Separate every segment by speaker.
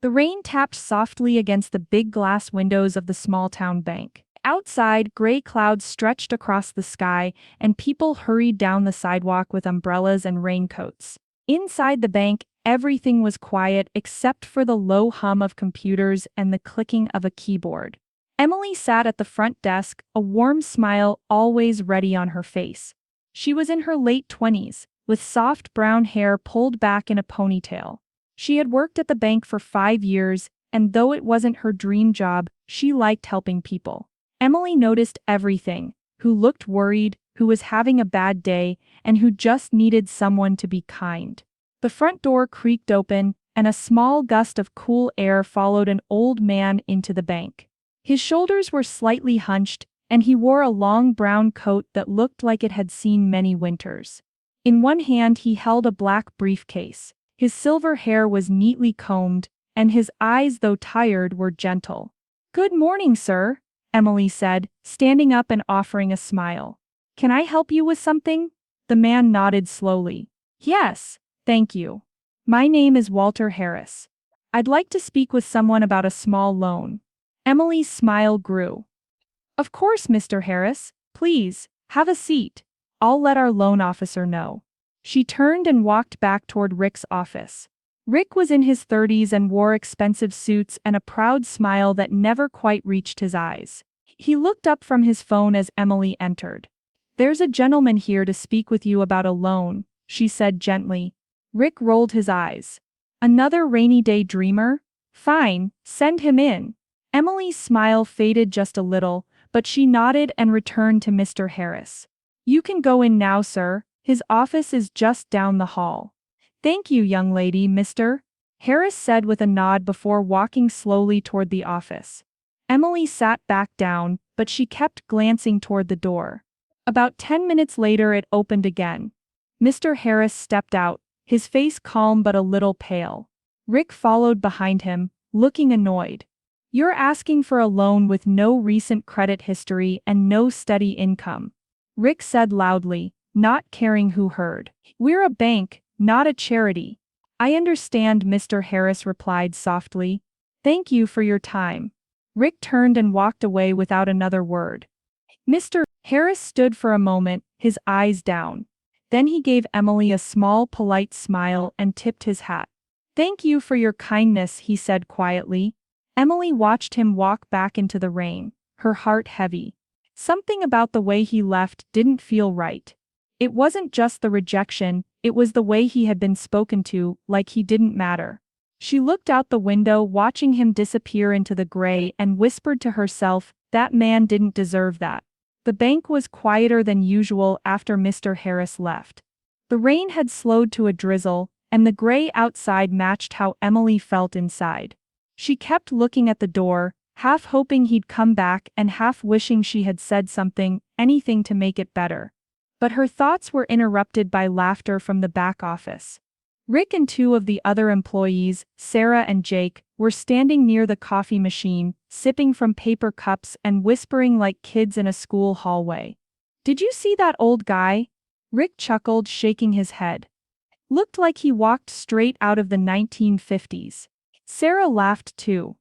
Speaker 1: The rain tapped softly against the big glass windows of the small-town bank. Outside, gray clouds stretched across the sky, and people hurried down the sidewalk with umbrellas and raincoats. Inside the bank, everything was quiet except for the low hum of computers and the clicking of a keyboard. Emily sat at the front desk, a warm smile always ready on her face. She was in her late 20s, with soft brown hair pulled back in a ponytail. She had worked at the bank for 5 years, and though it wasn't her dream job, she liked helping people. Emily noticed everything: who looked worried, who was having a bad day, and who just needed someone to be kind. The front door creaked open, and a small gust of cool air followed an old man into the bank. His shoulders were slightly hunched, and he wore a long brown coat that looked like it had seen many winters. In one hand he held a black briefcase. His silver hair was neatly combed, and his eyes, though tired, were gentle. "Good morning, sir," Emily said, standing up and offering a smile. "Can I help you with something?" The man nodded slowly. "Yes, thank you. My name is Walter Harris. I'd like to speak with someone about a small loan." Emily's smile grew. "Of course, Mr. Harris. Please, have a seat. I'll let our loan officer know." She turned and walked back toward Rick's office. Rick was in his 30s and wore expensive suits and a proud smile that never quite reached his eyes. He looked up from his phone as Emily entered. "There's a gentleman here to speak with you about a loan," she said gently. Rick rolled his eyes. "Another rainy day dreamer? Fine, send him in." Emily's smile faded just a little, but she nodded and returned to Mr. Harris. "You can go in now, sir. His office is just down the hall." "Thank you, young lady, Mr. Harris said with a nod before walking slowly toward the office. Emily sat back down, but she kept glancing toward the door. About 10 minutes later it opened again. Mr. Harris stepped out, his face calm but a little pale. Rick followed behind him, looking annoyed. "You're asking for a loan with no recent credit history and no steady income," Rick said loudly, not caring who heard. "We're a bank, not a charity." "I understand," Mr. Harris replied softly. "Thank you for your time." Rick turned and walked away without another word. Mr. Harris stood for a moment, his eyes down. Then he gave Emily a small, polite smile and tipped his hat. "Thank you for your kindness," he said quietly. Emily watched him walk back into the rain, her heart heavy. Something about the way he left didn't feel right. It wasn't just the rejection, it was the way he had been spoken to, like he didn't matter. She looked out the window watching him disappear into the gray and whispered to herself, that man didn't deserve that. The bank was quieter than usual after Mr. Harris left. The rain had slowed to a drizzle, and the gray outside matched how Emily felt inside. She kept looking at the door, half hoping he'd come back and half wishing she had said something, anything to make it better. But her thoughts were interrupted by laughter from the back office. Rick and two of the other employees, Sarah and Jake, were standing near the coffee machine, sipping from paper cups and whispering like kids in a school hallway. "Did you see that old guy?" Rick chuckled, shaking his head. "Looked like he walked straight out of the 1950s. Sarah laughed too.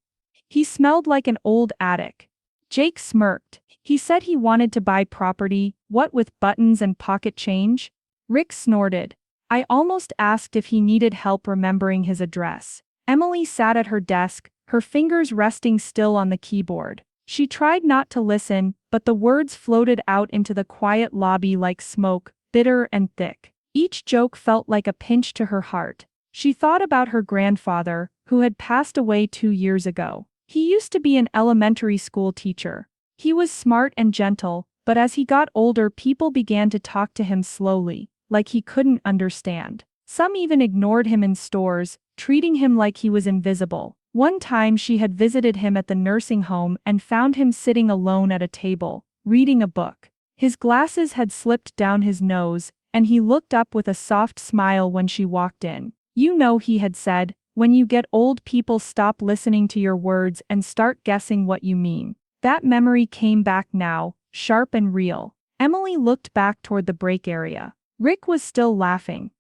Speaker 1: "He smelled like an old attic." Jake smirked. "He said he wanted to buy property, what with buttons and pocket change?" Rick snorted. "I almost asked if he needed help remembering his address." Emily sat at her desk, her fingers resting still on the keyboard. She tried not to listen, but the words floated out into the quiet lobby like smoke, bitter and thick. Each joke felt like a pinch to her heart. She thought about her grandfather, who had passed away 2 years ago. He used to be an elementary school teacher. He was smart and gentle, but as he got older people began to talk to him slowly, like he couldn't understand. Some even ignored him in stores, treating him like he was invisible. One time she had visited him at the nursing home and found him sitting alone at a table, reading a book. His glasses had slipped down his nose, and he looked up with a soft smile when she walked in. "You know," he had said, "when you get old people stop listening to your words and start guessing what you mean." That memory came back now, sharp and real. Emily looked back toward the break area. Rick was still laughing.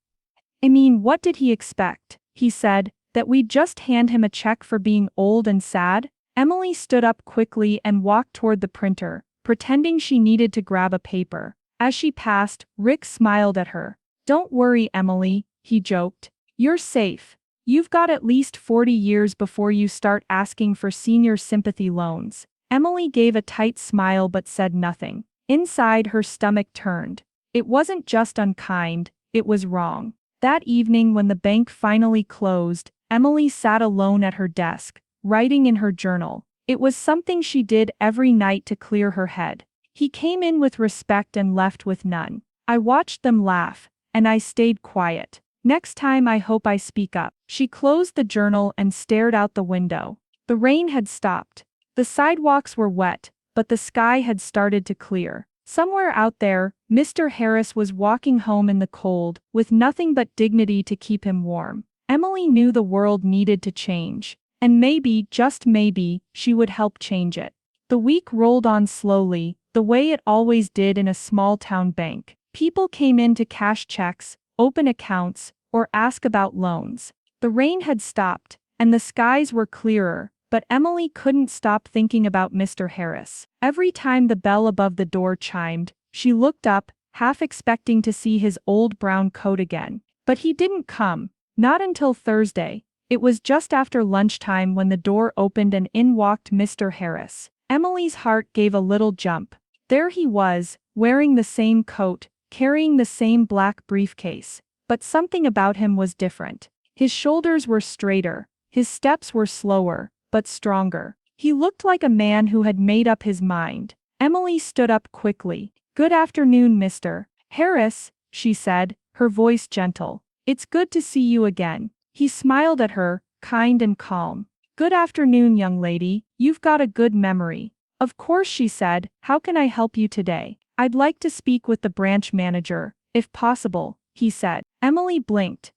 Speaker 1: "I mean, what did he expect?" he said, That we'd just hand him a check for being old and sad? Emily stood up quickly and walked toward the printer, pretending she needed to grab a paper. As she passed, Rick smiled at her. "Don't worry, Emily," he joked. "You're safe. You've got at least 40 years before you start asking for senior sympathy loans." Emily gave a tight smile but said nothing. Inside, her stomach turned. It wasn't just unkind, it was wrong. That evening, when the bank finally closed, Emily sat alone at her desk, writing in her journal. It was something she did every night to clear her head. He came in with respect and left with none. I watched them laugh, and I stayed quiet. Next time I hope I speak up. She closed the journal and stared out the window. The rain had stopped. The sidewalks were wet, but the sky had started to clear. Somewhere out there, Mr. Harris was walking home in the cold, with nothing but dignity to keep him warm. Emily knew the world needed to change, and maybe, just maybe, she would help change it. The week rolled on slowly, the way it always did in a small-town bank. People came in to cash checks, open accounts, or ask about loans. The rain had stopped, and the skies were clearer, but Emily couldn't stop thinking about Mr. Harris. Every time the bell above the door chimed, she looked up, half expecting to see his old brown coat again. But he didn't come. Not until Thursday. It was just after lunchtime when the door opened and in walked Mr. Harris. Emily's heart gave a little jump. There he was, wearing the same coat, carrying the same black briefcase. But something about him was different. His shoulders were straighter, his steps were slower, but stronger. He looked like a man who had made up his mind. Emily stood up quickly. "Good afternoon, Mr. Harris," she said, her voice gentle. "It's good to see you again." He smiled at her, kind and calm. "Good afternoon, young lady. You've got a good memory." "Of course," she said. "How can I help you today?" "I'd like to speak with the branch manager, if possible," he said. Emily blinked.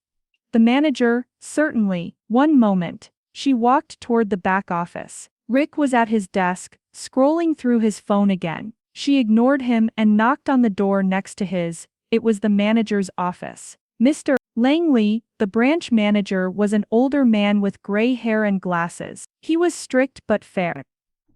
Speaker 1: "The manager? Certainly. One moment." She walked toward the back office. Rick was at his desk, scrolling through his phone again. She ignored him and knocked on the door next to his. It was the manager's office. Mr. Langley, the branch manager, was an older man with gray hair and glasses. He was strict but fair.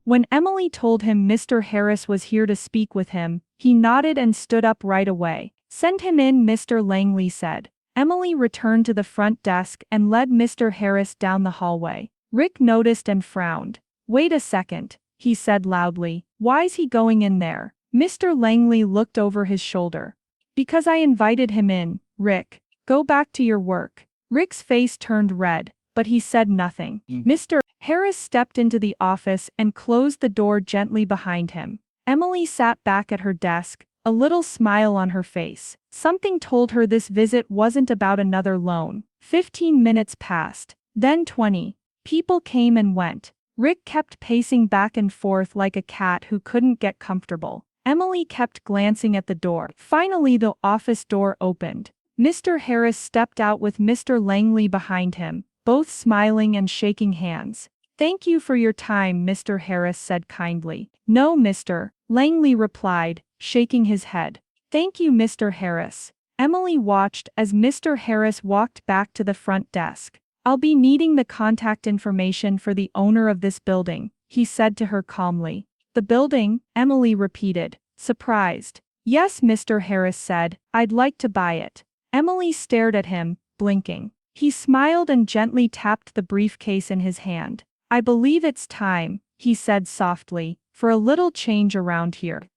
Speaker 1: When Emily told him Mr. Harris was here to speak with him, he nodded and stood up right away. "Send him in," Mr. Langley said. Emily returned to the front desk and led Mr. Harris down the hallway. Rick noticed and frowned. "Wait a second," he said loudly. "Why's he going in there?" Mr. Langley looked over his shoulder. "Because I invited him in, Rick. Go back to your work." Rick's face turned red, but he said nothing. Mr. Harris stepped into the office and closed the door gently behind him. Emily sat back at her desk, a little smile on her face. Something told her this visit wasn't about another loan. 15 minutes passed, then 20. People came and went. Rick kept pacing back and forth like a cat who couldn't get comfortable. Emily kept glancing at the door. Finally, the office door opened. Mr. Harris stepped out with Mr. Langley behind him, both smiling and shaking hands. "Thank you for your time," Mr. Harris said kindly. "No, Mr. Langley replied, shaking his head. "Thank you, Mr. Harris." Emily watched as Mr. Harris walked back to the front desk. "I'll be needing the contact information for the owner of this building," he said to her calmly. "The building?" Emily repeated, surprised. "Yes," Mr. Harris said. "I'd like to buy it." Emily stared at him, blinking. He smiled and gently tapped the briefcase in his hand. "I believe it's time," he said softly, "for a little change around here."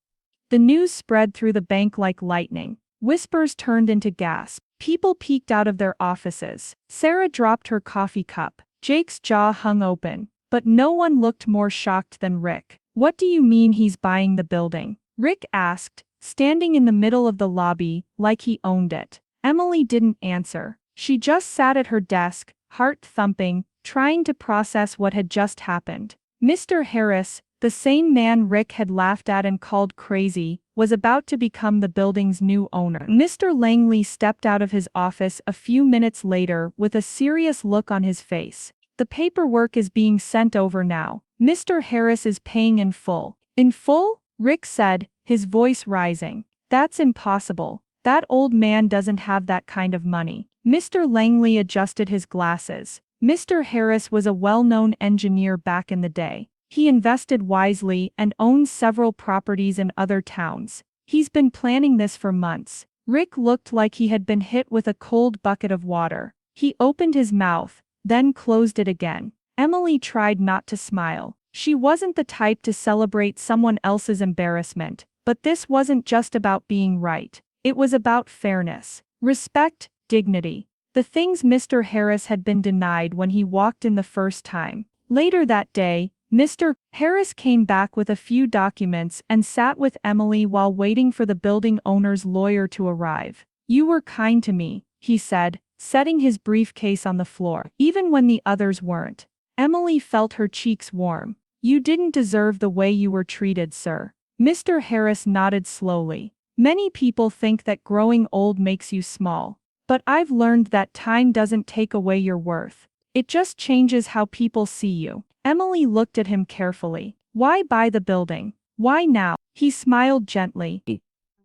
Speaker 1: The news spread through the bank like lightning. Whispers turned into gasps. People peeked out of their offices. Sarah dropped her coffee cup. Jake's jaw hung open. But no one looked more shocked than Rick. "What do you mean he's buying the building?" Rick asked, standing in the middle of the lobby, like he owned it. Emily didn't answer. She just sat at her desk, heart thumping, trying to process what had just happened. Mr. Harris, the same man Rick had laughed at and called crazy, was about to become the building's new owner. Mr. Langley stepped out of his office a few minutes later with a serious look on his face. "The paperwork is being sent over now. Mr. Harris is paying in full." "In full?" Rick said, his voice rising. "That's impossible. That old man doesn't have that kind of money." Mr. Langley adjusted his glasses. Mr. Harris was a well-known engineer back in the day. He invested wisely and owns several properties in other towns. He's been planning this for months. Rick looked like he had been hit with a cold bucket of water. He opened his mouth, then closed it again. Emily tried not to smile. She wasn't the type to celebrate someone else's embarrassment, but this wasn't just about being right. It was about fairness, respect, dignity. The things Mr. Harris had been denied when he walked in the first time. Later that day, Mr. Harris came back with a few documents and sat with Emily while waiting for the building owner's lawyer to arrive. "You were kind to me," he said, setting his briefcase on the floor, "even when the others weren't." Emily felt her cheeks warm. "You didn't deserve the way you were treated, sir." Mr. Harris nodded slowly. "Many people think that growing old makes you small. But I've learned that time doesn't take away your worth. It just changes how people see you." Emily looked at him carefully. "Why buy the building? Why now?" He smiled gently.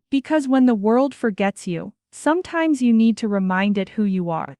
Speaker 1: "Because when the world forgets you, sometimes you need to remind it who you are."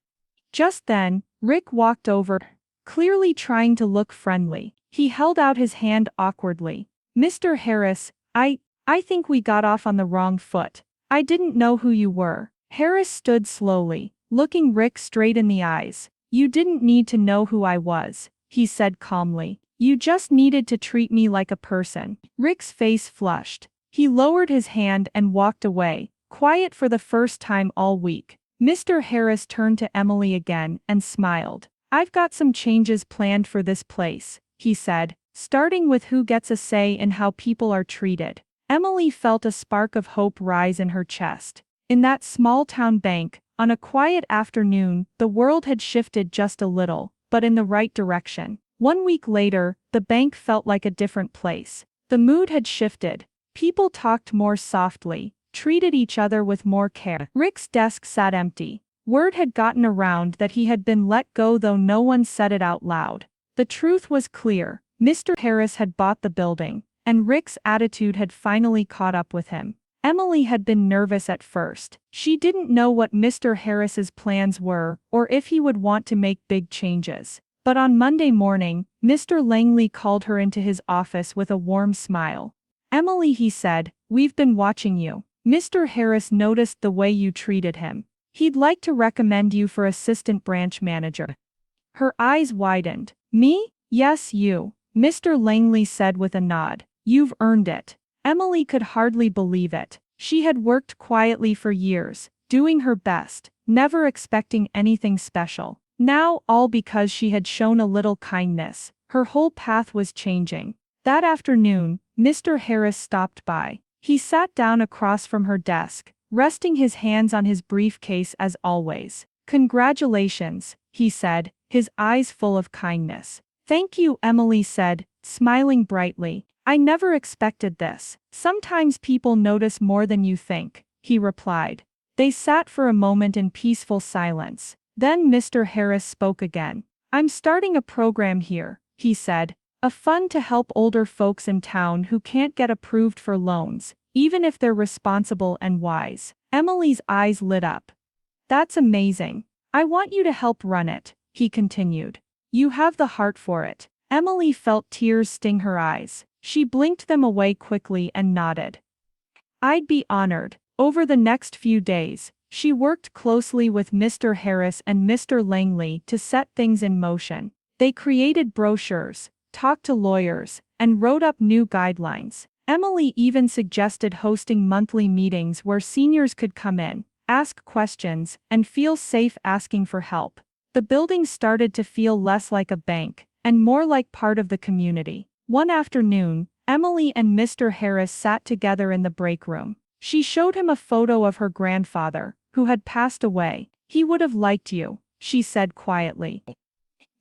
Speaker 1: Just then, Rick walked over, clearly trying to look friendly. He held out his hand awkwardly. "Mr. Harris, I think we got off on the wrong foot. I didn't know who you were." Harris stood slowly, looking Rick straight in the eyes. "You didn't need to know who I was," he said calmly. "You just needed to treat me like a person." Rick's face flushed. He lowered his hand and walked away, quiet for the first time all week. Mr. Harris turned to Emily again and smiled. "I've got some changes planned for this place," he said, "starting with who gets a say in how people are treated." Emily felt a spark of hope rise in her chest. In that small-town bank, on a quiet afternoon, the world had shifted just a little, but in the right direction. 1 week later, the bank felt like a different place. The mood had shifted. People talked more softly, treated each other with more care. Rick's desk sat empty. Word had gotten around that he had been let go, though no one said it out loud. The truth was clear. Mr. Harris had bought the building, and Rick's attitude had finally caught up with him. Emily had been nervous at first. She didn't know what Mr. Harris's plans were, or if he would want to make big changes. But on Monday morning, Mr. Langley called her into his office with a warm smile. "Emily," he said, "we've been watching you. Mr. Harris noticed the way you treated him. He'd like to recommend you for assistant branch manager." Her eyes widened. "Me?" "Yes, you," Mr. Langley said with a nod. "You've earned it." Emily could hardly believe it. She had worked quietly for years, doing her best, never expecting anything special. Now, all because she had shown a little kindness, her whole path was changing. That afternoon, Mr. Harris stopped by. He sat down across from her desk, resting his hands on his briefcase as always. "Congratulations," he said, his eyes full of kindness. "Thank you," Emily said, smiling brightly. "I never expected this." "Sometimes people notice more than you think," he replied. They sat for a moment in peaceful silence. Then Mr. Harris spoke again. "I'm starting a program here," he said. "A fund to help older folks in town who can't get approved for loans, even if they're responsible and wise." Emily's eyes lit up. "That's amazing. I want you to help run it," he continued. "You have the heart for it." Emily felt tears sting her eyes. She blinked them away quickly and nodded. "I'd be honored." Over the next few days, she worked closely with Mr. Harris and Mr. Langley to set things in motion. They created brochures, talked to lawyers, and wrote up new guidelines. Emily even suggested hosting monthly meetings where seniors could come in, ask questions, and feel safe asking for help. The building started to feel less like a bank, and more like part of the community. One afternoon, Emily and Mr. Harris sat together in the break room. She showed him a photo of her grandfather, who had passed away. "He would have liked you," she said quietly.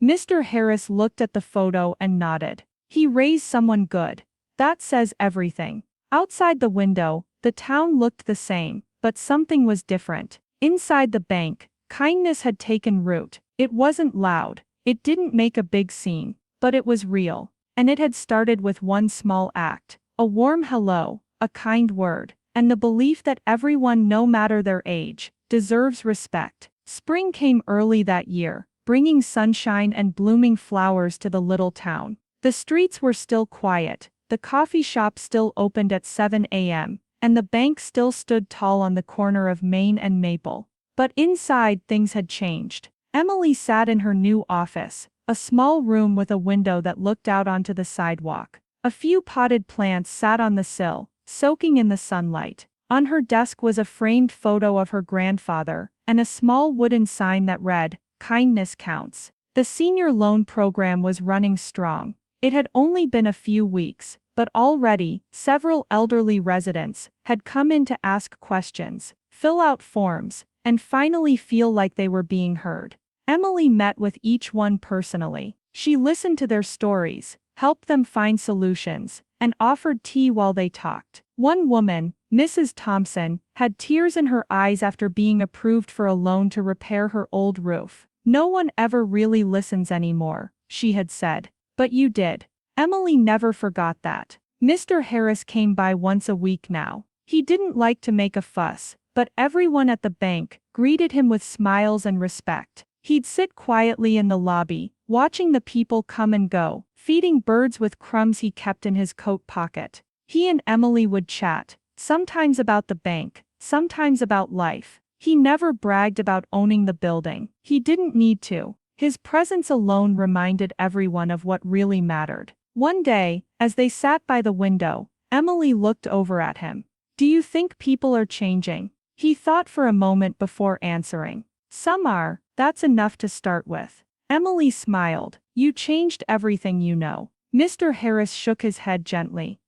Speaker 1: Mr. Harris looked at the photo and nodded. "He raised someone good. That says everything." Outside the window, the town looked the same, but something was different. Inside the bank, kindness had taken root. It wasn't loud, it didn't make a big scene, but it was real. And it had started with one small act, a warm hello, a kind word, and the belief that everyone, no matter their age, deserves respect. Spring came early that year. bringing sunshine and blooming flowers to the little town. The streets were still quiet, the coffee shop still opened at 7 a.m., and the bank still stood tall on the corner of Main and Maple. But inside things had changed. Emily sat in her new office, a small room with a window that looked out onto the sidewalk. A few potted plants sat on the sill, soaking in the sunlight. On her desk was a framed photo of her grandfather, and a small wooden sign that read, "Kindness Counts." The senior loan program was running strong. It had only been a few weeks, but already, several elderly residents had come in to ask questions, fill out forms, and finally feel like they were being heard. Emily met with each one personally. She listened to their stories, helped them find solutions, and offered tea while they talked. One woman, Mrs. Thompson, had tears in her eyes after being approved for a loan to repair her old roof. "No one ever really listens anymore," she had said. "But you did." Emily never forgot that. Mr. Harris came by once a week now. He didn't like to make a fuss, but everyone at the bank greeted him with smiles and respect. He'd sit quietly in the lobby, watching the people come and go, feeding birds with crumbs he kept in his coat pocket. He and Emily would chat, sometimes about the bank, sometimes about life. He never bragged about owning the building. He didn't need to. His presence alone reminded everyone of what really mattered. One day, as they sat by the window, Emily looked over at him. "Do you think people are changing?" He thought for a moment before answering. "Some are, that's enough to start with." Emily smiled. "You changed everything you know." Mr. Harris shook his head gently.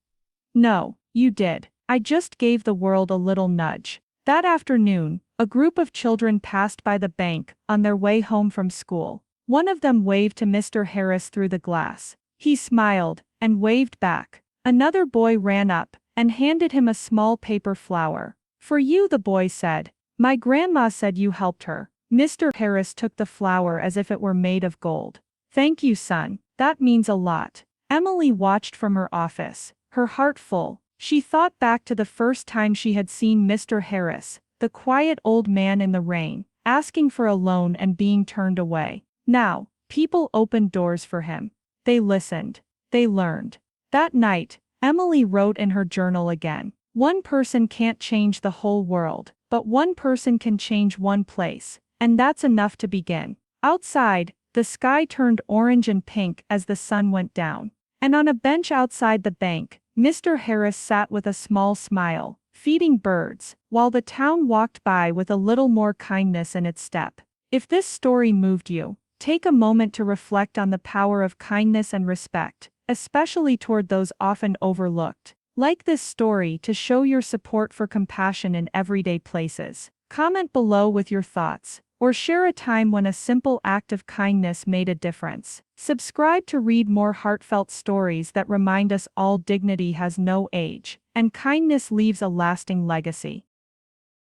Speaker 1: "No, you did. I just gave the world a little nudge." That afternoon, a group of children passed by the bank on their way home from school. One of them waved to Mr. Harris through the glass. He smiled and waved back. Another boy ran up and handed him a small paper flower. "For you," the boy said. "My grandma said you helped her." Mr. Harris took the flower as if it were made of gold. "Thank you, son. That means a lot." Emily watched from her office, her heart full. She thought back to the first time she had seen Mr. Harris, the quiet old man in the rain, asking for a loan and being turned away. Now, people opened doors for him. They listened. They learned. That night, Emily wrote in her journal again. "One person can't change the whole world, but one person can change one place, and that's enough to begin." Outside, the sky turned orange and pink as the sun went down. And on a bench outside the bank, Mr. Harris sat with a small smile, feeding birds, while the town walked by with a little more kindness in its step. If this story moved you, take a moment to reflect on the power of kindness and respect, especially toward those often overlooked. Like this story to show your support for compassion in everyday places. Comment below with your thoughts, or share a time when a simple act of kindness made a difference. Subscribe to read more heartfelt stories that remind us all dignity has no age, and kindness leaves a lasting legacy.